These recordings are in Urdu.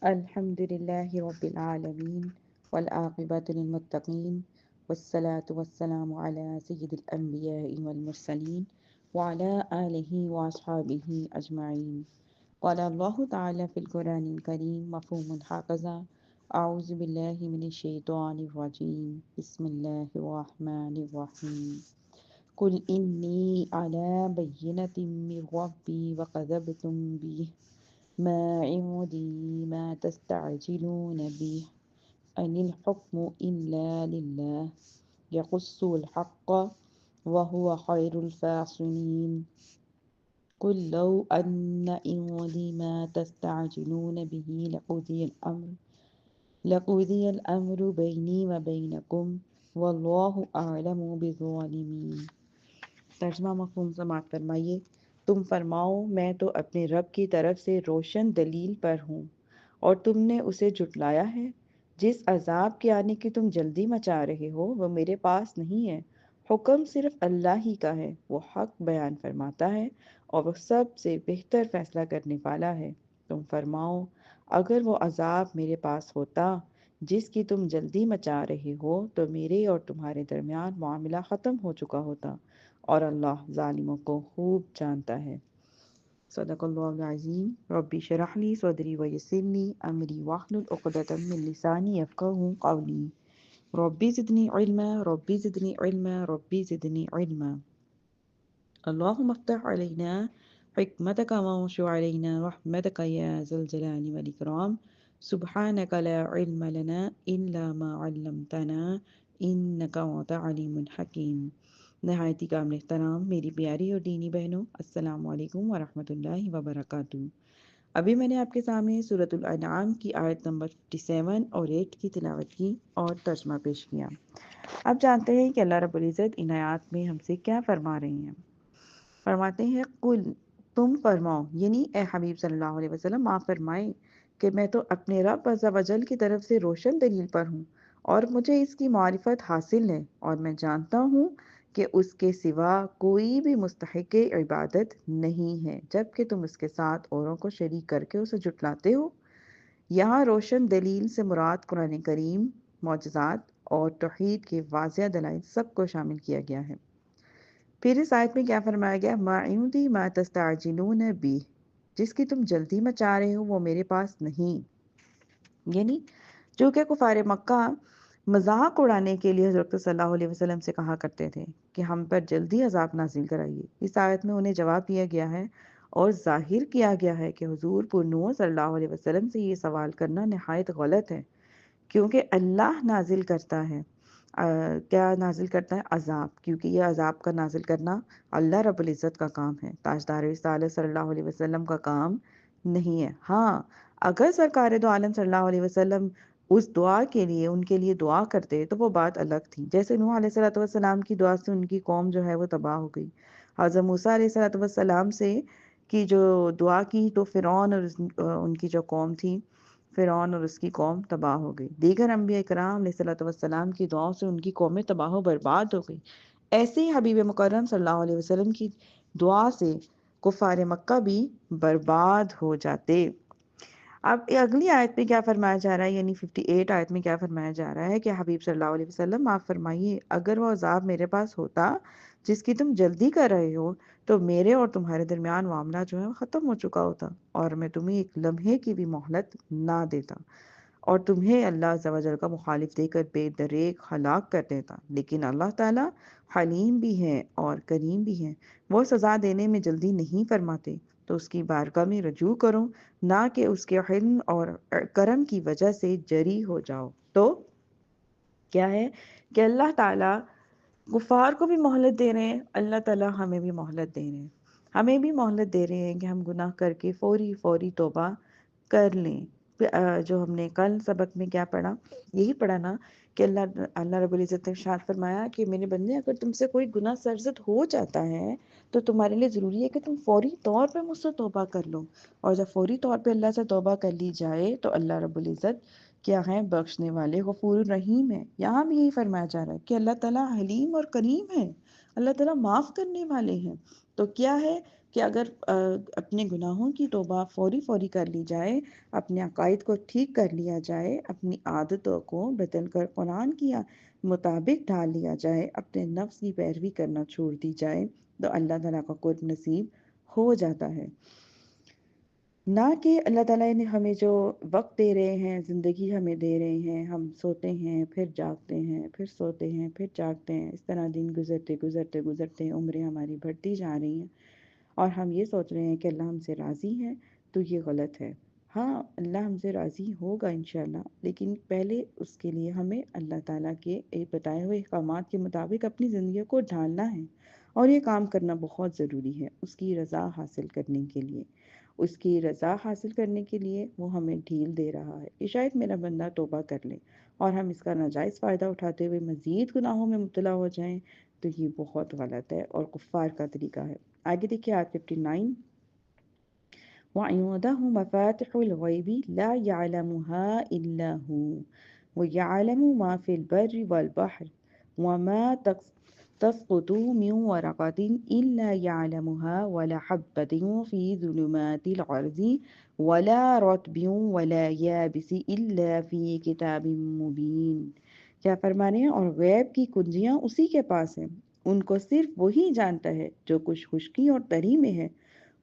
الحمد لله رب العالمين والعاقبة للمتقين والصلاة والسلام على سيد الأنبياء والمرسلين وعلى آله وأصحابه أجمعين. قال الله تعالى في القرآن الكريم مفهوم هكذا: أعوذ بالله من الشيطان الرجيم، بسم الله الرحمن الرحيم. قل إني على بينة من ربي وكذبتم به ما عندي ما تستعجلون به إن الحكم إلا لله يقص الحق وهو خير الفاصلين. قل لو أن عندي ما تستعجلون به لقضي الأمر بيني وبينكم والله أعلم بالظالمين. ترجمہ مفہوم سماعت فرمائیے: تم فرماؤ میں تو اپنے رب کی طرف سے روشن دلیل پر ہوں، اور تم نے اسے جھٹلایا ہے۔ جس عذاب کے آنے کی تم جلدی مچا رہے ہو وہ میرے پاس نہیں ہے، حکم صرف اللہ ہی کا ہے، وہ حق بیان فرماتا ہے اور وہ سب سے بہتر فیصلہ کرنے والا ہے۔ تم فرماؤ اگر وہ عذاب میرے پاس ہوتا جس کی تم جلدی مچا رہے ہو تو میرے اور تمہارے درمیان معاملہ ختم ہو چکا ہوتا، اور اللہ ظالموں کو خوب جانتا ہے۔ صدق اللہ العظیم۔ ربی اشرح لی صدری ویسر لی امری واحلل عقدۃ من لسانی یفقہوا قولی۔ ربی زدنی علما ربی زدنی علما ربی زدنی علما۔ اللہم افتح علینا حکمتک وانشر علینا رحمتک یا ذا الجلال والاکرام۔ سبحانک لا علم لنا الا ما علمتنا انک انت علیم حکیم۔ نہایت ہی کامل احترام میری پیاری اور دینی بہنوں، السلام علیکم ورحمۃ اللہ وبرکاتہ۔ ابھی میں نے آپ کے سامنے سورۃ الانعام کی آیت نمبر 57 اور 8 کی تلاوت کی اور ترجمہ پیش کیا۔ اب جانتے ہیں کہ اللہ رب العزت ان آیات میں ہم سے کیا فرما رہے ہیں۔ فرماتے ہیں قل، تم فرماؤ، یعنی اے حبیب صلی اللہ علیہ وسلم آپ فرمائیں کہ میں تو اپنے رب عز و جل کی طرف سے روشن دلیل پر ہوں اور مجھے اس کی معرفت حاصل ہے، اور میں جانتا ہوں کہ اس کے سوا کوئی بھی مستحق عبادت نہیں ہے، جبکہ تم اس کے ساتھ اوروں کو شریک کر کے اسے جھٹلاتے ہو۔ یہاں روشن دلیل سے مراد قرآن کریم، معجزات اور توحید کے واضح دلائل سب کو شامل کیا گیا ہے۔ پھر اس آیت میں کیا فرمایا گیا؟ ما عندی ما تستعجلون بھی، جس کی تم جلدی مچا رہے ہو وہ میرے پاس نہیں۔ یعنی چونکہ کفار مکہ مذاق اڑانے کے لیے حضرت صلی اللہ علیہ وسلم سے کہا کرتے تھے کہ ہم پر جلدی عذاب نازل کرائیے، اس آیت میں انہیں جواب دیا گیا ہے اور ظاہر کیا گیا ہے کہ حضور پر نور صلی اللہ علیہ وسلم سے یہ سوال کرنا نہایت غلط ہے، کیونکہ اللہ نازل کرتا ہے۔ کیا نازل کرتا ہے؟ عذاب، کیونکہ یہ عذاب کا نازل کرنا اللہ رب العزت کا کام ہے، تاجدار رسالت صلی اللہ علیہ وسلم کا کام نہیں ہے۔ ہاں، اگر سرکار دو عالم صلی اللہ علیہ وسلم اس دعا کے لیے ان کے لیے دعا کرتے تو وہ بات الگ تھی، جیسے نوح علیہ الصلوۃ والسلام کی دعا سے ان کی قوم جو ہے وہ تباہ ہو گئی۔ حضرت موسیٰ علیہ الصلوۃ والسلام سے کی جو دعا کی تو فرعون اور ان کی جو قوم تھی، فرعون اور اس کی قوم تباہ ہو گئی۔ دیگر انبیاء کرام علیہ الصلوۃ والسلام کی دعاؤں سے ان کی قومیں تباہ و برباد ہو گئی۔ ایسے ہی حبیب مکرم صلی اللہ علیہ وسلم کی دعا سے کفار مکہ بھی برباد ہو جاتے۔ اب اگلی آیت میں کیا فرمایا جا رہا ہے، یعنی 58 آیت میں کیا فرمایا جا رہا ہے کہ حبیب صلی اللہ علیہ وسلم آپ فرمائیے اگر وہ عذاب میرے پاس ہوتا جس کی تم جلدی کر رہے ہو تو میرے اور تمہارے درمیان معاملہ جو ہے وہ ختم ہو چکا ہوتا، اور میں تمہیں ایک لمحے کی بھی مہلت نہ دیتا، اور تمہیں اللہ عز و جل کا مخالف دے کر بے دریغ ہلاک کر دیتا۔ لیکن اللہ تعالیٰ حلیم بھی ہیں اور کریم بھی ہیں، وہ سزا دینے میں جلدی نہیں فرماتے، تو اس کی بارگاہ میں رجوع کرو، نہ کہ اس کے حلم اور کرم کی وجہ سے جری ہو جاؤ۔ تو کیا ہے کہ اللہ تعالیٰ کفار کو بھی مہلت دے رہے ہیں، اللہ تعالیٰ ہمیں بھی مہلت دے رہے ہیں، ہمیں بھی مہلت دے رہے ہیں کہ ہم گناہ کر کے فوری توبہ کر لیں۔ جو ہم نے کل سبق میں کیا پڑھا، یہی پڑھا نا کہ اللہ رب العزت نے ارشاد فرمایا کہ میرے بندے اگر تم سے کوئی گناہ سرزد ہو جاتا ہے تو تمہارے لیے ضروری ہے کہ تم فوری طور پہ مجھ سے توبہ کر لو، اور جب فوری طور پہ اللہ سے توبہ کر لی جائے تو اللہ رب العزت کیا ہے؟ بخشنے والے غفور الرحیم ہے۔ یہاں بھی یہی فرمایا جا رہا ہے کہ اللہ تعالیٰ حلیم اور کریم ہے، اللہ تعالیٰ معاف کرنے والے ہیں۔ تو کیا ہے کہ اگر اپنے گناہوں کی توبہ فوری کر لی جائے، اپنے عقائد کو ٹھیک کر لیا جائے، اپنی عادتوں کو بدل کر قرآن کی مطابق ڈھال لیا جائے، اپنے نفس کی پیروی کرنا چھوڑ دی جائے، تو اللہ تعالیٰ کا قرب نصیب ہو جاتا ہے۔ نہ کہ اللہ تعالیٰ نے ہمیں جو وقت دے رہے ہیں، زندگی ہمیں دے رہے ہیں، ہم سوتے ہیں پھر جاگتے ہیں، پھر سوتے ہیں پھر جاگتے ہیں، اس طرح دن گزرتے عمریں ہماری بڑھتی جا رہی ہیں، اور ہم یہ سوچ رہے ہیں کہ اللہ ہم سے راضی ہے، تو یہ غلط ہے۔ ہاں، اللہ ہم سے راضی ہوگا انشاءاللہ، لیکن پہلے اس کے لیے ہمیں اللہ تعالیٰ کے بتائے ہوئے احکامات کے مطابق اپنی زندگی کو ڈھالنا ہے، اور یہ کام کرنا بہت ضروری ہے اس کی رضا حاصل کرنے کے لیے۔ اس کی رضا حاصل کرنے کے لیے وہ ہمیں ڈھیل دے رہا ہے کہ شاید میرا بندہ توبہ کر لے، اور ہم اس کا ناجائز فائدہ اٹھاتے ہوئے مزید گناہوں میں مبتلا ہو جائیں، تو یہ بہت غلط ہے اور کفار کا طریقہ ہے۔ آگے دیکھیں آیت 59، وَعِندَهُ مَفَاتِحُ الْغَيْبِ لَا يَعْلَمُهَا إِلَّا هُوَ وَيَعْلَمُ مَا فِي الْبَرِّ وَالْبَحْرِ وَمَا تسقط من ورقة إلا يعلمها ولا حبة في ظلمات الأرض ولا رطب ولا يابس إلا في كتاب مبين۔ کیا فرما رہے ہیں؟ اور غیب کی کنجیاں اسی کے پاس ہیں، ان کو صرف وہی جانتا ہے جو کچھ خشکی اور تری میں ہے،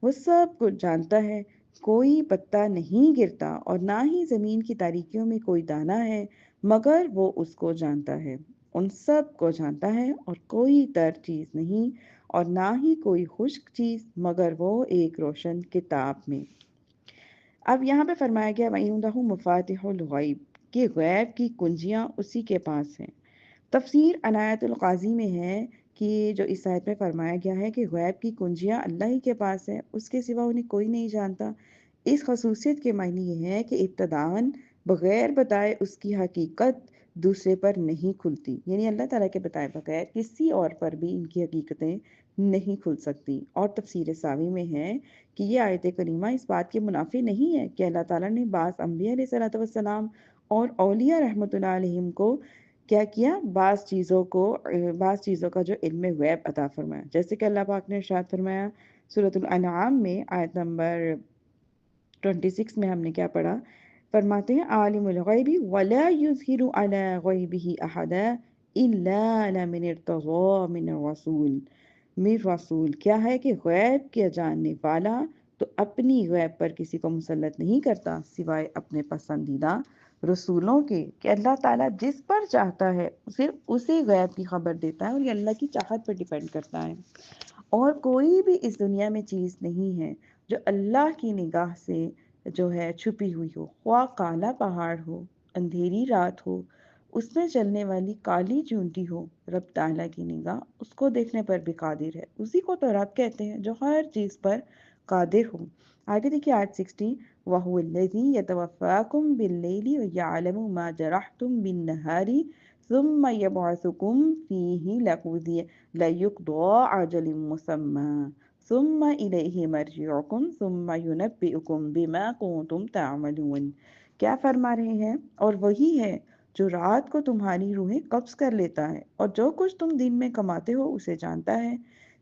وہ سب کچھ جانتا ہے، کوئی پتا نہیں گرتا اور نہ ہی زمین کی تاریکیوں میں کوئی دانہ ہے مگر وہ اس کو جانتا ہے، ان سب کو جانتا ہے، اور کوئی تر چیز نہیں اور نہ ہی کوئی خشک چیز مگر وہ ایک روشن کتاب میں۔ اب یہاں پہ فرمایا گیا وَعِندَهُ مَفَاتِحُ الْغَیْبِ کہ غیب کی کنجیاں اسی کے پاس ہیں۔ تفسیر عنایت القاضی میں ہے کہ جو اس آیت میں فرمایا گیا ہے کہ غیب کی کنجیاں اللہ ہی کے پاس ہیں، اس کے سوا انہیں کوئی نہیں جانتا، اس خصوصیت کے معنی یہ ہے کہ ابتداً بغیر بتائے اس کی حقیقت دوسرے پر نہیں کھلتی، یعنی اللہ تعالیٰ کے بتائے بغیر کسی اور پر بھی ان کی حقیقتیں نہیں کھل سکتی۔ اور تفسیر ساوی میں ہے کہ یہ آیت کریمہ اس بات کے منافی نہیں ہے کہ اللہ تعالیٰ نے بعض انبیاء علیہ السلام اور اولیاء رحمۃ اللہ علیہم کو کیا کیا، بعض چیزوں کا جو علم غیب عطا فرمایا، جیسے کہ اللہ پاک نے ارشاد فرمایا سورۃ الانعام میں آیت نمبر 26 میں ہم نے کیا پڑھا، فرماتے ہیں عالم الغیب ولا یظہر علی غیبہ احدا الا لمن ارتضی من رسول کیا ہے کہ غیب کے جاننے والا تو اپنی غیب پر کسی کو مسلط نہیں کرتا سوائے اپنے پسندیدہ رسولوں کے، کہ اللہ تعالیٰ جس پر چاہتا ہے صرف اسے غیب کی خبر دیتا ہے، اور یہ اللہ کی چاہت پر ڈیپینڈ کرتا ہے۔ اور کوئی بھی اس دنیا میں چیز نہیں ہے جو اللہ کی نگاہ سے جو ہے چھپی ہوئی ہو، خواہ کالا پہاڑ ہو، اندھیری رات ہو، اس میں چلنے والی کالی چونٹی ہو، رب تعالیٰ کی نگاہ اس کو دیکھنے پر بھی قادر ہے، اسی کو تو رب کہتے ہیں جو ہر چیز پر قادر ہو۔ آگے دیکھیے آیت 60، وَهُوَ الَّذِي يَتَوَفَّاكُم بِاللَّيْلِ وَيَعْلَمُ مَا جَرَحْتُم بِالنَّهَارِ ثُمَّ يَبْعَثُكُم فِيهِ لَيُقْضَىٰ أَجَلٌ مُّسَمًّى ثم إليه مرجعكم ثم ينبئكم بما كنتم تعملون۔ کیا فرما رہے ہیں؟ اور وہی ہے جو رات کو تمہاری روحیں قبض کر لیتا ہے اور جو کچھ تم دن میں کماتے ہو اسے جانتا ہے،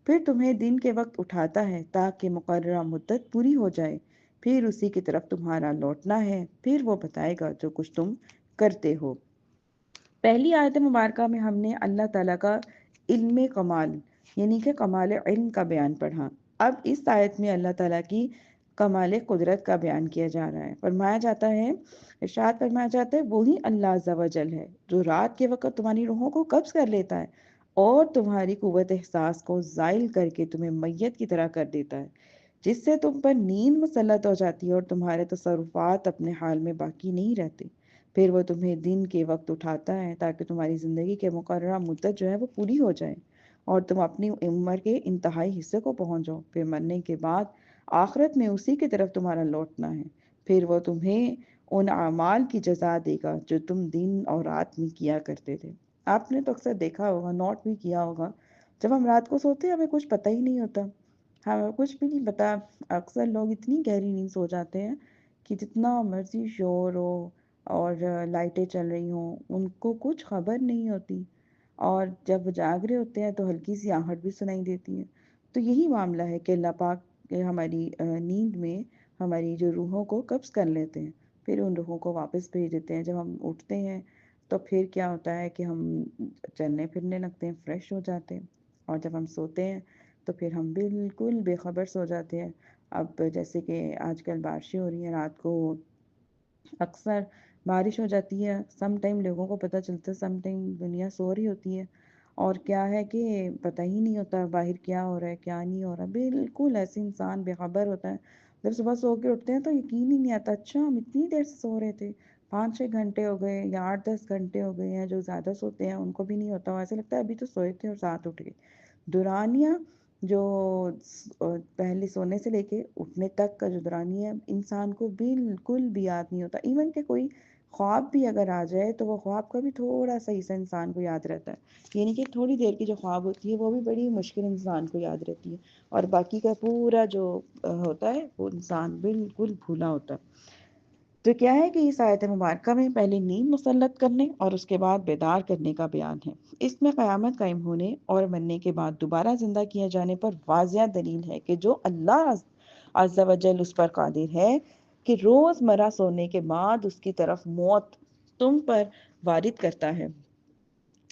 پھر تمہیں دن کے وقت اٹھاتا ہے تاکہ مقررہ مدت پوری ہو جائے، پھر اسی کی طرف تمہارا لوٹنا ہے، پھر وہ بتائے گا جو کچھ تم کرتے ہو۔ پہلی آیت مبارکہ میں ہم نے اللہ تعالیٰ کا علم کمال یعنی کہ کمال علم کا بیان پڑھا۔ اب اس آیت میں اللہ تعالیٰ کی کمال قدرت کا بیان کیا جا رہا ہے۔ فرمایا جاتا ہے، ارشاد فرمایا جاتا ہے وہی اللہ عز و جل ہے جو رات کے وقت تمہاری روحوں کو قبض کر لیتا ہے اور تمہاری قوت احساس کو زائل کر کے تمہیں میت کی طرح کر دیتا ہے، جس سے تم پر نیند مسلط ہو جاتی ہے اور تمہارے تصرفات اپنے حال میں باقی نہیں رہتے، پھر وہ تمہیں دن کے وقت اٹھاتا ہے تاکہ تمہاری زندگی کے مقررہ مدت جو ہے وہ پوری ہو جائے اور تم اپنی عمر کے انتہائی حصے کو پہنچ جاؤ، پھر مرنے کے بعد آخرت میں اسی کی طرف تمہارا لوٹنا ہے، پھر وہ تمہیں ان اعمال کی جزا دے گا جو تم دن اور رات میں کیا کرتے تھے۔ آپ نے تو اکثر دیکھا ہوگا، نوٹ بھی کیا ہوگا، جب ہم رات کو سوتے ہیں ہمیں کچھ پتہ ہی نہیں ہوتا، ہمیں کچھ بھی نہیں پتا، اکثر لوگ اتنی گہری نیند سو جاتے ہیں کہ جتنا مرضی شور ہو اور لائٹیں چل رہی ہوں ان کو کچھ خبر نہیں ہوتی، اور جب وہ جاگ رہے ہوتے ہیں تو ہلکی سی آہٹ بھی سنائی دیتی ہے۔ تو یہی معاملہ ہے کہ اللہ پاک کہ ہماری نیند میں ہماری جو روحوں کو قبض کر لیتے ہیں، پھر ان روحوں کو واپس بھیج دیتے ہیں۔ جب ہم اٹھتے ہیں تو پھر کیا ہوتا ہے کہ ہم چلنے پھرنے لگتے ہیں، فریش ہو جاتے ہیں، اور جب ہم سوتے ہیں تو پھر ہم بالکل بے خبر سو جاتے ہیں۔ اب جیسے کہ آج کل بارشیں ہو رہی ہیں، رات کو اکثر بارش ہو جاتی ہے، سم ٹائم لوگوں کو پتہ چلتا ہے، سم ٹائم دنیا سو رہی ہوتی ہے، اور کیا ہے کہ پتہ ہی نہیں ہوتا باہر کیا ہو رہا ہے کیا نہیں ہو رہا، بالکل ایسے انسان بے خبر ہوتا ہے۔ جب صبح سو کے اٹھتے ہیں تو یقین ہی نہیں آتا، اچھا ہم اتنی دیر سے سو رہے تھے، 5-6 گھنٹے ہو گئے یا 8-10 گھنٹے ہو گئے ہیں۔ جو زیادہ سوتے ہیں ان کو بھی نہیں ہوتا، ایسے لگتا ہے ابھی تو سوئے تھے اور ساتھ اٹھ گئے۔ دورانیہ جو پہلے سونے سے لے کے اٹھنے تک کا جو دورانیہ ہے، انسان کو بالکل بھی یاد نہیں ہوتا، ایون کہ کوئی خواب بھی اگر آ جائے تو وہ خواب کا بھی تھوڑا سا حصہ انسان کو یاد رہتا ہے، یعنی کہ تھوڑی دیر کی جو خواب ہوتی ہے وہ بھی بڑی مشکل انسان کو یاد رہتی ہے، اور باقی کا پورا جو ہوتا ہے وہ انسان بالکل بھولا ہوتا ہے۔ تو کیا ہے کہ اس آیت مبارکہ میں پہلے نیند مسلط کرنے اور اس کے بعد بیدار کرنے کا بیان ہے۔ اس میں قیامت قائم ہونے اور مرنے کے بعد دوبارہ زندہ کیے جانے پر واضح دلیل ہے کہ جو اللہ عز و جل اس پر قادر ہے کہ روز مرہ سونے کے بعد اس کی طرف موت تم پر وارد کرتا ہے۔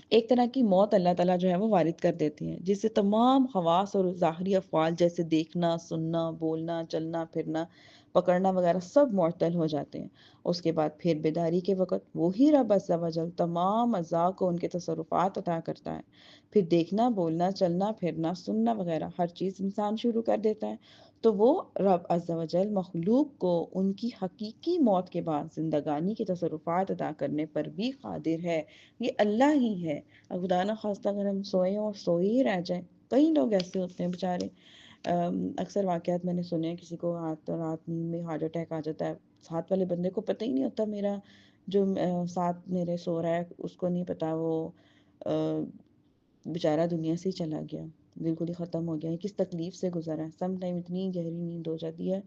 ایک طرح کی موت اللہ تعالیٰ جو ہے وہ وارد کر دیتے ہیں، جس سے تمام حواس اور ظاہری افعال جیسے دیکھنا، سننا، بولنا، چلنا پھرنا، پکڑنا وغیرہ سب معطل ہو جاتے ہیں۔ اس کے بعد پھر بیداری کے وقت وہی رب عز و جل تمام اعضاء کو ان کے تصرفات عطا کرتا ہے، پھر دیکھنا، بولنا، چلنا پھرنا، سننا وغیرہ ہر چیز انسان شروع کر دیتا ہے۔ تو وہ رب عز و جل مخلوق کو ان کی حقیقی موت کے بعد زندگانی کے تصرفات ادا کرنے پر بھی قادر ہے۔ یہ اللہ ہی ہے۔ خدا نہ خواستہ اگر ہم سوئیں اور سوئے ہی رہ جائیں، کئی لوگ ایسے ہوتے ہیں بیچارے، اکثر واقعات میں نے سنے ہیں، کسی کو رات نیند میں ہارٹ اٹیک آ جاتا ہے، ساتھ والے بندے کو پتہ ہی نہیں ہوتا، میرا جو ساتھ میرے سو رہا ہے اس کو نہیں پتا، وہ بیچارہ دنیا سے ہی چلا گیا، بالکل ہی ختم ہو گیا ہے، کس تکلیف سے گزرا ہے۔ سم ٹائم اتنی گہری نیند ہو جاتی ہے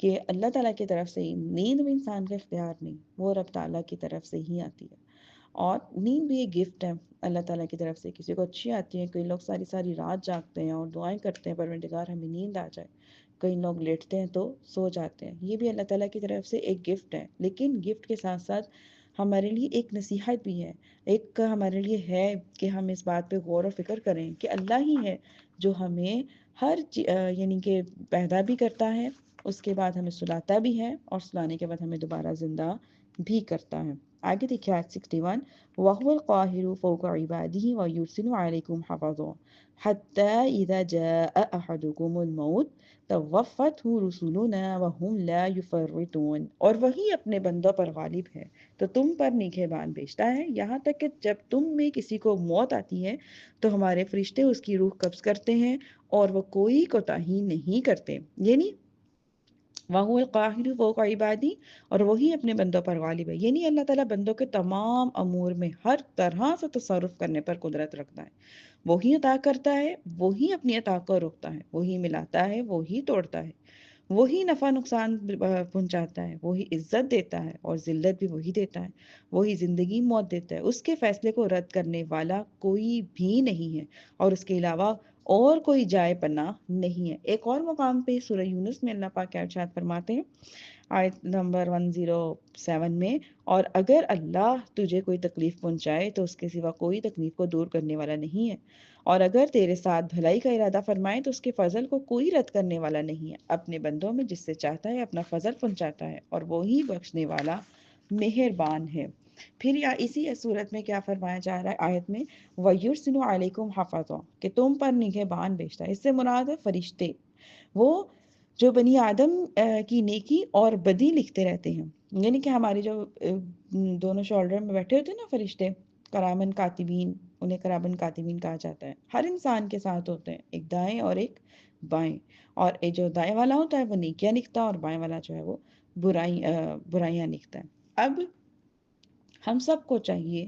کہ اللہ تعالیٰ کی طرف سے ہی نیند میں انسان کا اختیار نہیں، وہ رب تعالیٰ کی طرف سے ہی آتی ہے۔ اور نیند بھی ایک گفٹ ہے اللہ تعالیٰ کی طرف سے، کسی کو اچھی آتی ہے، کئی لوگ ساری ساری رات جاگتے ہیں اور دعائیں کرتے ہیں پروردگار ہمیں نیند آ جائے، کئی لوگ لیٹتے ہیں تو سو جاتے ہیں، یہ بھی اللہ تعالیٰ کی طرف سے ایک گفٹ ہے۔ لیکن گفٹ کے ساتھ ساتھ ہمارے لیے ایک نصیحت بھی ہے، ایک ہمارے لیے ہے کہ ہم اس بات پہ غور و فکر کریں کہ اللہ ہی ہے جو ہمیں یعنی کہ پیدا بھی کرتا ہے، اس کے بعد ہمیں سلاتا بھی ہے، اور سلانے کے بعد ہمیں دوبارہ زندہ بھی کرتا ہے۔ آگے دیکھیں آیت 61، وَهُوَ الْقَاهِرُ فَوْقَ عِبَادِهِ وَيُرْسِلُ عَلَيْكُمْ حَفَظًا حَتَّى إِذَا جَاءَ أَحَدُكُمُ الْمَوْتُ تَوَفَّتْهُ رُسُلُنَا وَهُمْ لَا يُفَرِّطُونَ، اور وہی اپنے بندوں پر غالب ہے تو تم پر نگہبان بھیجتا ہے، یہاں تک کہ جب تم میں کسی کو موت آتی ہے تو ہمارے فرشتے اس کی روح قبض کرتے ہیں اور وہ کوئی کوتاہی نہیں کرتے، یعنی وَهُوَ الْقَاهِرُ فَوْقَ عِبَادِهِ، اور وہی اپنے بندوں پر غالب ہے، یعنی اللہ تعالیٰ بندوں کے تمام امور میں ہر طرح سے تصرف کرنے پر قدرت رکھتا ہے، وہی عطا کرتا ہے، وہی اپنی عطا کو روکتا ہے، وہی ملاتا ہے، وہی توڑتا ہے، وہی نفع نقصان پہنچاتا ہے، وہی عزت دیتا ہے اور ذلت بھی وہی دیتا ہے، وہی زندگی موت دیتا ہے، اس کے فیصلے کو رد کرنے والا کوئی بھی نہیں ہے اور اس کے علاوہ اور کوئی جائے پناہ نہیں ہے۔ ایک اور مقام پہ سورہ یونس میں اللہ پاک کیا ارشاد فرماتے ہیں، آیت نمبر 107 میں، اور اگر اللہ تجھے کوئی تکلیف پہنچائے تو اس کے سوا کوئی تکلیف کو دور کرنے والا نہیں ہے، اور اگر تیرے ساتھ بھلائی کا ارادہ فرمائے تو اس کے فضل کو کوئی رد کرنے والا نہیں ہے، اپنے بندوں میں جس سے چاہتا ہے اپنا فضل پہنچاتا ہے اور وہی بخشنے والا مہربان ہے۔ پھر اسی صورت میں کیا فرمایا جا رہا ہے آیت میں، وَيُرْسِلُ عَلَيْكُمْ حَفَظًا، کہ تم پر نگہبان بھیجتا ہے، اس سے مراد ہے فرشتے، وہ جو بنی آدم کی نیکی اور بدی لکھتے رہتے ہیں، یعنی کہ ہماری جو دونوں شولڈر میں بیٹھے ہوتے ہیں نا فرشتے، کرامن کاتبین، انہیں کرامن کاتبین کہا جاتا ہے، ہر انسان کے ساتھ ہوتے ہیں، ایک دائیں اور ایک بائیں، اور جو دائیں والا ہوتا ہے وہ نیکیاں لکھتا ہے اور بائیں والا جو ہے وہ برائیاں لکھتا ہے۔ اب ہم سب کو چاہیے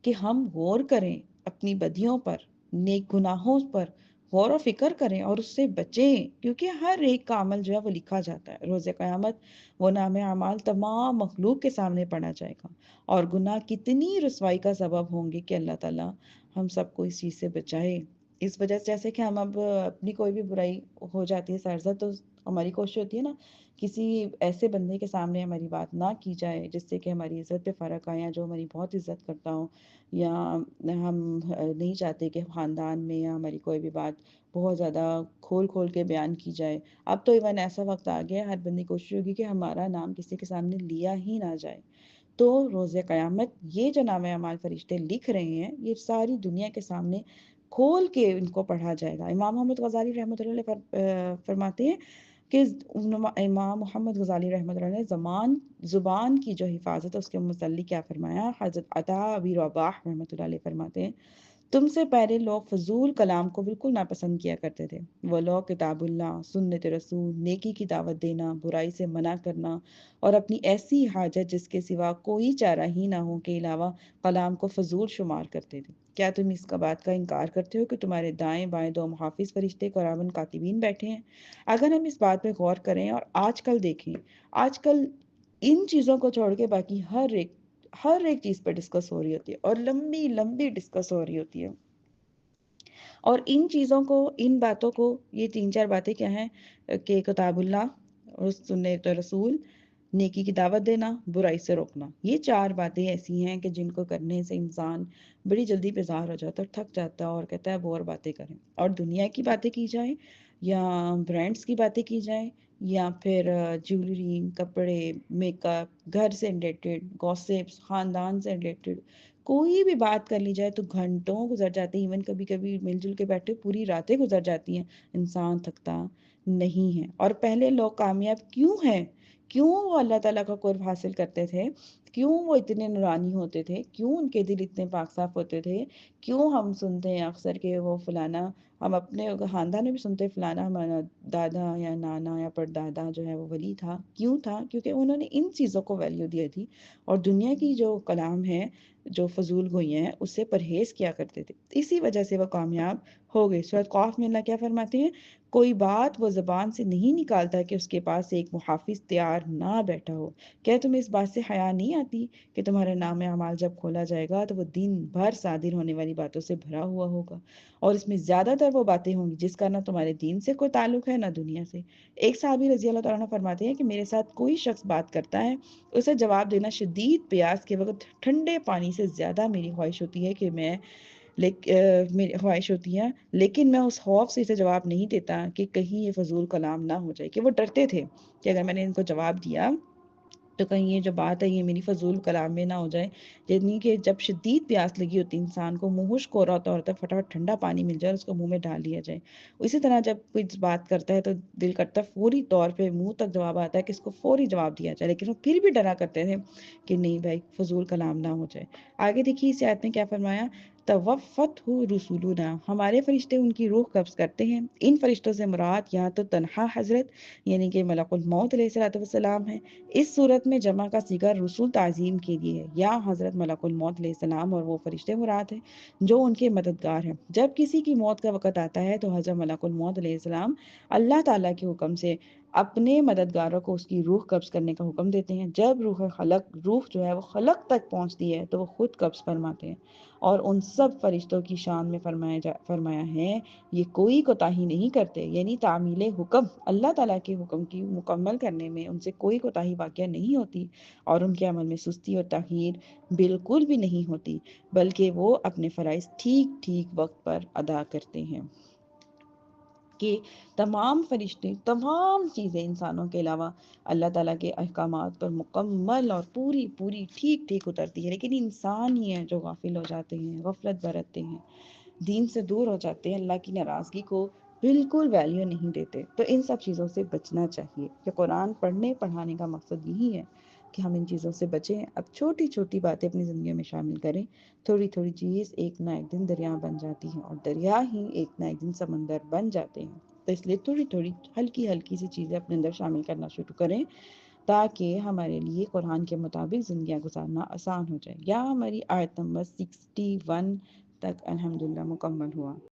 کہ ہم غور کریں اپنی بدیوں پر، نیک گناہوں پر غور و فکر کریں اور اس سے بچیں، کیونکہ ہر ایک کا عمل جو ہے وہ لکھا جاتا ہے، روز قیامت وہ نام اعمال تمام مخلوق کے سامنے پڑھا جائے گا، اور گناہ کتنی رسوائی کا سبب ہوں گے کہ اللہ تعالیٰ ہم سب کو اس چیز سے بچائے۔ اس وجہ سے جیسے کہ ہم اب اپنی کوئی بھی برائی ہو جاتی ہے سرزد، تو ہماری کوشش ہوتی ہے نا کسی ایسے بندے کے سامنے ہماری بات نہ کی جائے جس سے کہ ہماری عزت پہ فرق آئے، یا جو ہماری بہت عزت کرتا ہو، یا ہم نہیں چاہتے کہ خاندان میں یا ہماری کوئی بھی بات بہت زیادہ کھول کھول کے بیان کی جائے۔ اب تو ایون ایسا وقت آ گیا ہے، ہر بندی کوشش ہوگی کہ ہمارا نام کسی کے سامنے لیا ہی نہ جائے۔ تو روز قیامت یہ جو نام اعمال فرشتے لکھ رہے ہیں، یہ ساری دنیا کے سامنے کھول کے ان کو پڑھا جائے گا۔ امام محمد غزالی رحمۃ اللہ علیہ فرماتے ہیں کہ امام محمد غزالی رحمۃ اللہ علیہ زبان کی جو حفاظت ہے اس کے متعلق کیا فرمایا؟ حضرت عطا ابی رباح رحمۃ اللہ علیہ فرماتے ہیں، تم سے پہلے لوگ فضول کلام کو بالکل ناپسند کیا کرتے تھے۔ وہ لوگ کتاب اللہ، سنت رسول، نیکی کی دعوت دینا، برائی سے منع کرنا اور اپنی ایسی حاجت جس کے سوا کوئی چارہ ہی نہ ہو کے علاوہ کلام کو فضول شمار کرتے تھے۔ کیا تم اس کا بات کا انکار کرتے ہو کہ تمہارے دائیں بائیں دو محافظ فرشتے قرآن کاتبین بیٹھے ہیں؟ اگر ہم اس بات پہ غور کریں اور آج کل دیکھیں، آج کل ان چیزوں کو چھوڑ کے باقی ہر ایک چیز پہ ڈسکس ہو رہی ہوتی ہے، اور لمبی لمبی ڈسکس ہو رہی ہوتی ہے۔ اور ان چیزوں کو، ان باتوں کو، یہ 3 4 باتیں کیا ہیں کہ کتاب اللہ اور سنت رسول، نیکی کی دعوت دینا، برائی سے روکنا، یہ 4 باتیں ایسی ہیں کہ جن کو کرنے سے انسان بڑی جلدی بیزار ہو جاتا ہے اور تھک جاتا ہے اور کہتا ہے اب اور باتیں کریں۔ اور دنیا کی باتیں کی جائیں یا برانڈس کی باتیں کی جائیں یا پھر جیولری، کپڑے، میک اپ، گھر سے ریلیٹڈ گوسپس، خاندان سے ریلیٹڈ کوئی بھی بات کر لی جائے تو گھنٹوں گزر جاتے ہیں، ایون کبھی کبھی مل جل کے بیٹھے پوری راتیں گزر جاتی ہیں، انسان تھکتا نہیں ہے۔ اور پہلے لوگ کامیاب کیوں ہیں؟ کیوں وہ اللہ تعالیٰ کا قرب حاصل کرتے تھے؟ کیوں وہ اتنے نورانی ہوتے تھے؟ کیوں ان کے دل اتنے پاک صاف ہوتے تھے؟ کیوں ہم سنتے ہیں اکثر کہ وہ فلانا، ہم اپنے خاندان میں بھی سنتے ہیں فلانا ہمارا دادا یا نانا یا پردادا جو ہے وہ ولی تھا۔ کیوں تھا؟ کیونکہ انہوں نے ان چیزوں کو ویلیو دی تھی اور دنیا کی جو کلام ہے، جو فضول گوئیاں ہیں، اس سے پرہیز کیا کرتے تھے، اسی وجہ سے وہ کامیاب ہو گئے۔ سورۃ قاف میں اللہ کیا فرماتے ہیں؟ کوئی بات وہ زبان سے نہیں نکالتا کہ اس کے پاس ایک محافظ تیار نہ بیٹھا ہو۔ کیا تمہیں اس بات سے حیا نہیں آتی کہ تمہارا نام اعمال جب کھولا جائے گا تو وہ دن بھر صادر ہونے والی باتوں سے بھرا ہوا ہوگا، اور اس میں زیادہ تر وہ باتیں ہوں گی جس کا نہ تمہارے دین سے کوئی تعلق ہے نہ دنیا سے۔ ایک صحابی رضی اللہ تعالیٰ عنہ فرماتے ہیں کہ میرے ساتھ کوئی شخص بات کرتا ہے، اسے جواب دینا شدید پیاس کے وقت ٹھنڈے پانی سے زیادہ میری خواہش ہوتی ہے کہ میری خواہش ہوتی ہے، لیکن میں اس خوف سے اسے جواب نہیں دیتا کہ کہیں یہ فضول کلام نہ ہو جائے، کہ وہ ڈرتے تھے کہ اگر میں نے ان کو جواب دیا تو کہیں یہ جو بات ہے یہ میری فضول کلام میں نہ ہو جائے۔ یعنی کہ جب شدید پیاس لگی ہوتی انسان کو، منہ خشک ہو رہا ہوتا ہے، فٹافٹ ٹھنڈا پانی مل جائے اور اس کو منہ میں ڈال لیا جائے۔ اسی طرح جب کوئی بات کرتا ہے تو دل کرتا ہے فوری طور پہ منہ تک جواب آتا ہے کہ اس کو فوری جواب دیا جائے، لیکن وہ پھر بھی ڈرا کرتے تھے کہ نہیں بھائی فضول کلام نہ ہو جائے۔ آگے دیکھیے اس آیت میں کیا فرمایا؟ توفت ہو رسولنا، ہمارے فرشتے ان کی روح قبض کرتے ہیں۔ ان فرشتوں سے مراد یہاں تو تنہا حضرت یعنی کہ ملک الموت علیہ الصلوۃ والسلام ہے۔ اس صورت میں جمع کا صیغہ رسول تعظیم کے لیے ہے، یا حضرت ملک الموت علیہ السلام اور وہ فرشتے مراد ہیں جو ان کے مددگار ہیں۔ جب کسی کی موت کا وقت آتا ہے تو حضرت ملک الموت علیہ السلام اللہ تعالیٰ کے حکم سے اپنے مددگاروں کو اس کی روح قبض کرنے کا حکم دیتے ہیں۔ جب روح جو ہے وہ خلق تک پہنچتی ہے تو وہ خود قبض فرماتے ہیں، اور ان سب فرشتوں کی شان میں فرمایا ہے یہ کوئی کوتاہی نہیں کرتے، یعنی تعمیل حکم، اللہ تعالیٰ کے حکم کی مکمل کرنے میں ان سے کوئی کوتاہی واقع نہیں ہوتی، اور ان کے عمل میں سستی اور تاخیر بالکل بھی نہیں ہوتی، بلکہ وہ اپنے فرائض ٹھیک ٹھیک وقت پر ادا کرتے ہیں۔ کہ تمام فرشتے، تمام چیزیں انسانوں کے علاوہ اللہ تعالیٰ کے احکامات پر مکمل اور پوری پوری ٹھیک ٹھیک اترتی ہے، لیکن انسان ہی ہیں جو غافل ہو جاتے ہیں، غفلت برتتے ہیں، دین سے دور ہو جاتے ہیں، اللہ کی ناراضگی کو بالکل ویلیو نہیں دیتے۔ تو ان سب چیزوں سے بچنا چاہیے، کہ قرآن پڑھنے پڑھانے کا مقصد یہی ہے کہ ہم ان چیزوں سے بچیں۔ اب چھوٹی چھوٹی باتیں اپنی زندگی میں شامل کریں، تھوڑی تھوڑی چیز ایک نہ ایک دن دریا بن جاتی ہیں، اور دریا ہی ایک نہ ایک دن سمندر بن جاتے ہیں۔ تو اس لیے تھوڑی تھوڑی ہلکی ہلکی سی چیزیں اپنے اندر شامل کرنا شروع کریں تاکہ ہمارے لیے قرآن کے مطابق زندگیاں گزارنا آسان ہو جائے۔ یا ہماری آیت نمبر 61 تک الحمدللہ مکمل ہوا۔